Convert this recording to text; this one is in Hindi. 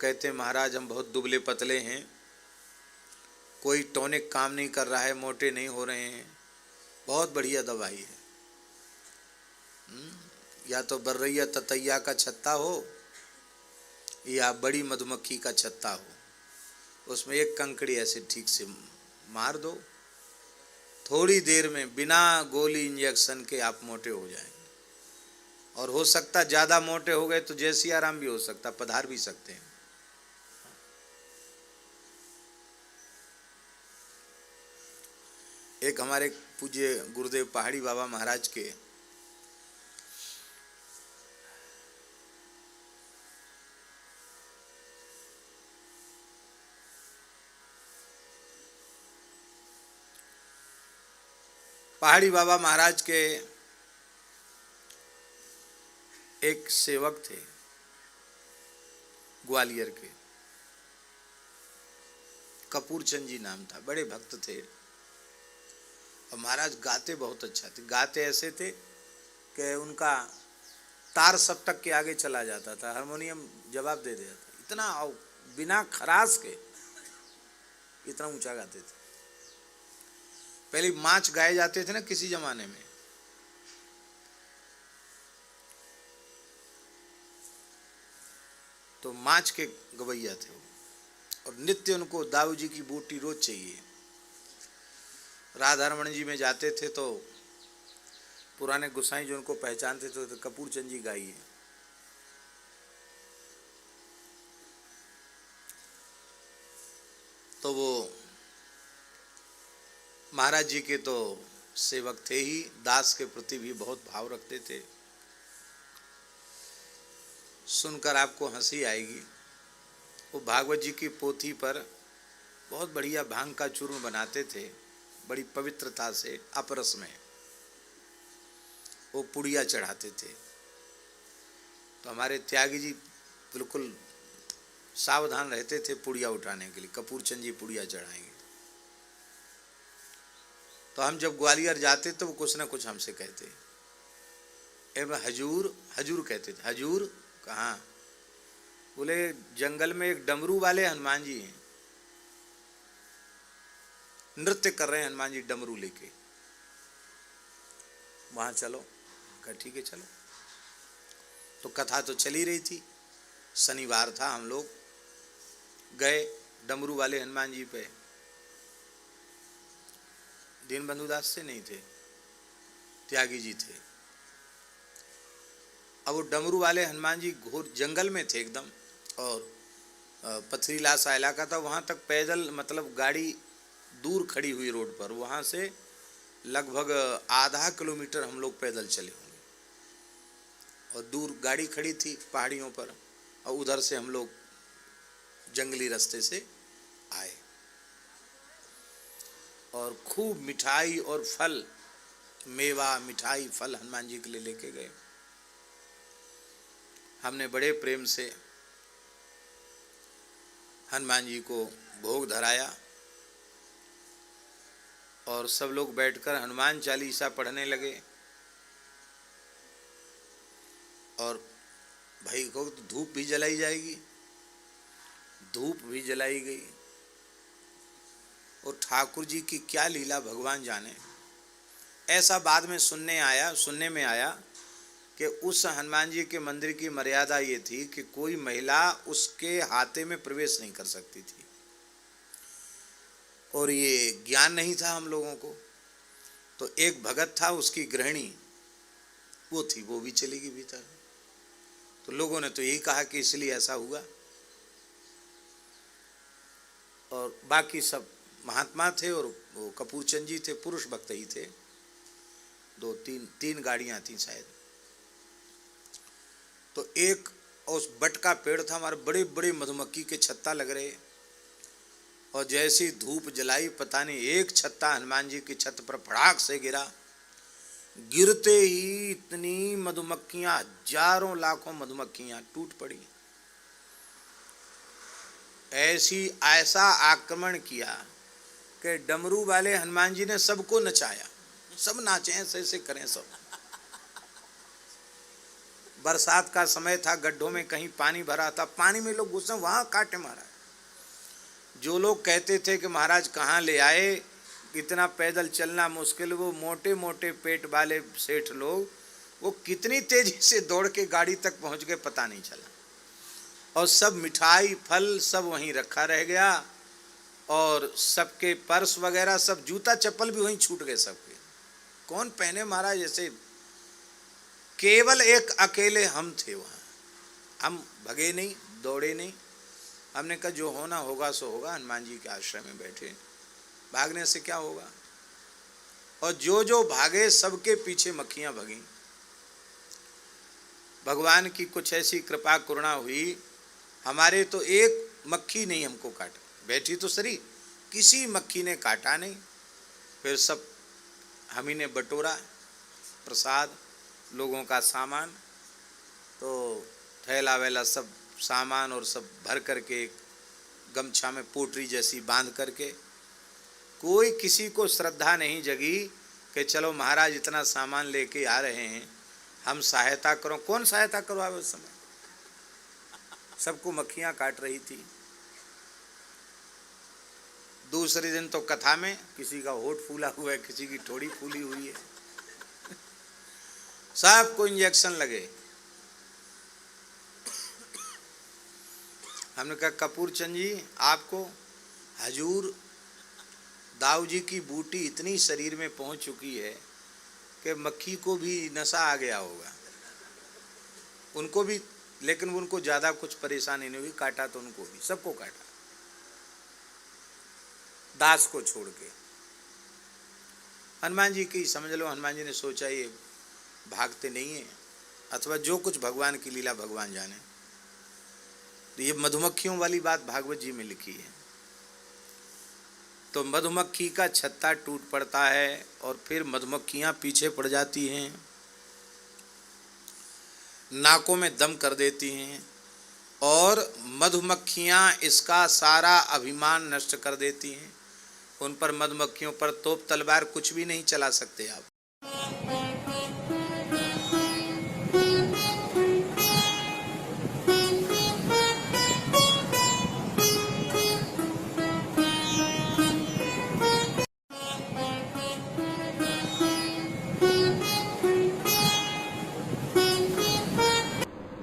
कहते हैं महाराज हम बहुत दुबले पतले हैं, कोई टॉनिक काम नहीं कर रहा है, मोटे नहीं हो रहे हैं। बहुत बढ़िया दवाई है। या तो बर्रैया ततैया का छत्ता हो या बड़ी मधुमक्खी का छत्ता हो, उसमें एक कंकड़ी ऐसे ठीक से मार दो, थोड़ी देर में बिना गोली इंजेक्शन के आप मोटे हो जाएंगे। और हो सकता ज़्यादा मोटे हो गए तो जय सिया राम भी हो सकता, पधार भी सकते हैं। एक हमारे पूज्य गुरुदेव पहाड़ी बाबा महाराज के एक सेवक थे ग्वालियर के, कपूर चंद जी नाम था, बड़े भक्त थे। और महाराज गाते बहुत अच्छा थे। गाते ऐसे थे कि उनका तार सप्तक के आगे चला जाता था, हारमोनियम जवाब दे देता था। इतना बिना खराश के इतना ऊंचा गाते थे। पहले माच गाए जाते थे ना किसी जमाने में, तो माच के गवैया थे वो। और नित्य उनको दाऊ जी की बूटी रोज चाहिए। राधा रमन जी में जाते थे तो पुराने गुसाई जो उनको पहचानते थे तो कपूर चंद जी गाइए। तो वो महाराज जी के तो सेवक थे ही, दास के प्रति भी बहुत भाव रखते थे। सुनकर आपको हंसी आएगी, वो भागवत जी की पोथी पर बहुत बढ़िया भांग का चूर्ण बनाते थे, बड़ी पवित्रता से अपरस में वो पुड़िया चढ़ाते थे। तो हमारे त्यागी जी बिल्कुल सावधान रहते थे पुड़िया उठाने के लिए, कपूर चंद जी पुड़िया चढ़ाएंगे। तो हम जब ग्वालियर जाते तो वो कुछ ना कुछ हमसे कहते, हजूर हजूर कहते थे। हजूर कहाँ? बोले जंगल में एक डमरू वाले हनुमान जी हैं, नृत्य कर रहे हैं हनुमान जी डमरू लेके, वहां चलो। कहा ठीक है चलो। तो कथा तो चली रही थी, शनिवार था, हम लोग गए डमरू वाले हनुमान जी पे। दीनबंधु दास से नहीं थे, त्यागी जी थे। अब वो डमरू वाले हनुमान जी घोर जंगल में थे एकदम, और पथरीला सा इलाका था। वहाँ तक पैदल, मतलब गाड़ी दूर खड़ी हुई रोड पर, वहाँ से लगभग आधा किलोमीटर हम लोग पैदल चले होंगे। और दूर गाड़ी खड़ी थी पहाड़ियों पर, और उधर से हम लोग जंगली रास्ते से आए। और खूब मिठाई और फल, मेवा मिठाई फल हनुमान जी के लिए लेके गए। हमने बड़े प्रेम से हनुमान जी को भोग धराया, और सब लोग बैठकर हनुमान चालीसा पढ़ने लगे। और भाई को तो धूप भी जलाई जाएगी, धूप भी जलाई गई। और ठाकुर जी की क्या लीला भगवान जाने। ऐसा बाद में सुनने में आया कि उस हनुमान जी के मंदिर की मर्यादा ये थी कि कोई महिला उसके हाथे में प्रवेश नहीं कर सकती थी। और ये ज्ञान नहीं था हम लोगों को। तो एक भगत था, उसकी गृहिणी वो थी, वो भी चली गई भीतर। तो लोगों ने तो यही कहा कि इसलिए ऐसा हुआ। और बाकी सब महात्मा थे, और वो कपूर चंद जी थे, पुरुष भक्त ही थे। दो तीन गाड़ियां थी शायद। तो एक उस बट का पेड़ था, हमारे बड़े बड़े मधुमक्खी के छत्ता लग रहे, और जैसी धूप जलाई पता नहीं एक छत्ता हनुमान जी की छत पर फड़ाक से गिरा। गिरते ही इतनी मधुमक्खियां, हजारों लाखों मधुमक्खियां टूट पड़ी। ऐसा आक्रमण किया कि डमरू वाले हनुमान जी ने सबको नचाया, सब नाचे, ऐसे ऐसे करें सब। बरसात का समय था, गड्ढों में कहीं पानी भरा था, पानी में लोग घुसे, वहां काटे मारा। जो लोग कहते थे कि महाराज कहाँ ले आए, इतना पैदल चलना मुश्किल, वो मोटे मोटे पेट वाले सेठ लोग वो कितनी तेजी से दौड़ के गाड़ी तक पहुंच गए पता नहीं चला। और सब मिठाई फल सब वहीं रखा रह गया, और सबके पर्स वगैरह सब, जूता चप्पल भी वहीं छूट गए सबके। कौन पहने महाराज ऐसे, केवल एक अकेले हम थे वहाँ। हम भगे नहीं, दौड़े नहीं, हमने कहा जो होना होगा सो होगा, हनुमान जी के आश्रम में बैठे, भागने से क्या होगा। और जो जो भागे सबके पीछे मक्खियां भगी। भगवान की कुछ ऐसी कृपा करुणा हुई, हमारे तो एक मक्खी नहीं हमको काटा, बैठी तो सरी, किसी मक्खी ने काटा नहीं। फिर सब हम ही ने बटोरा, प्रसाद, लोगों का सामान, तो थैला वैला सब सामान और सब भर करके गमछा में पोटरी जैसी बांध करके। कोई किसी को श्रद्धा नहीं जगी कि चलो महाराज इतना सामान लेके आ रहे हैं, हम सहायता करो। कौन सहायता करवावे उस समय, सबको मक्खियां काट रही थी। दूसरे दिन तो कथा में किसी का होठ फूला हुआ है, किसी की ठोड़ी फूली हुई है, सबको इंजेक्शन लगे। हमने कहा कपूर चंद जी, आपको हजूर दाऊ जी की बूटी इतनी शरीर में पहुंच चुकी है कि मक्खी को भी नशा आ गया होगा, उनको भी, लेकिन उनको ज़्यादा कुछ परेशानी नहीं हुई, काटा तो उनको भी, सबको काटा, दास को छोड़ के। हनुमान जी की समझ लो, हनुमान जी ने सोचा ये भागते नहीं है, अथवा जो कुछ भगवान की लीला भगवान जाने। तो ये मधुमक्खियों वाली बात भागवत जी में लिखी है। तो मधुमक्खी का छत्ता टूट पड़ता है और फिर मधुमक्खियां पीछे पड़ जाती हैं, नाकों में दम कर देती हैं, और मधुमक्खियां इसका सारा अभिमान नष्ट कर देती हैं। उन पर, मधुमक्खियों पर तोप तलवार कुछ भी नहीं चला सकते आप।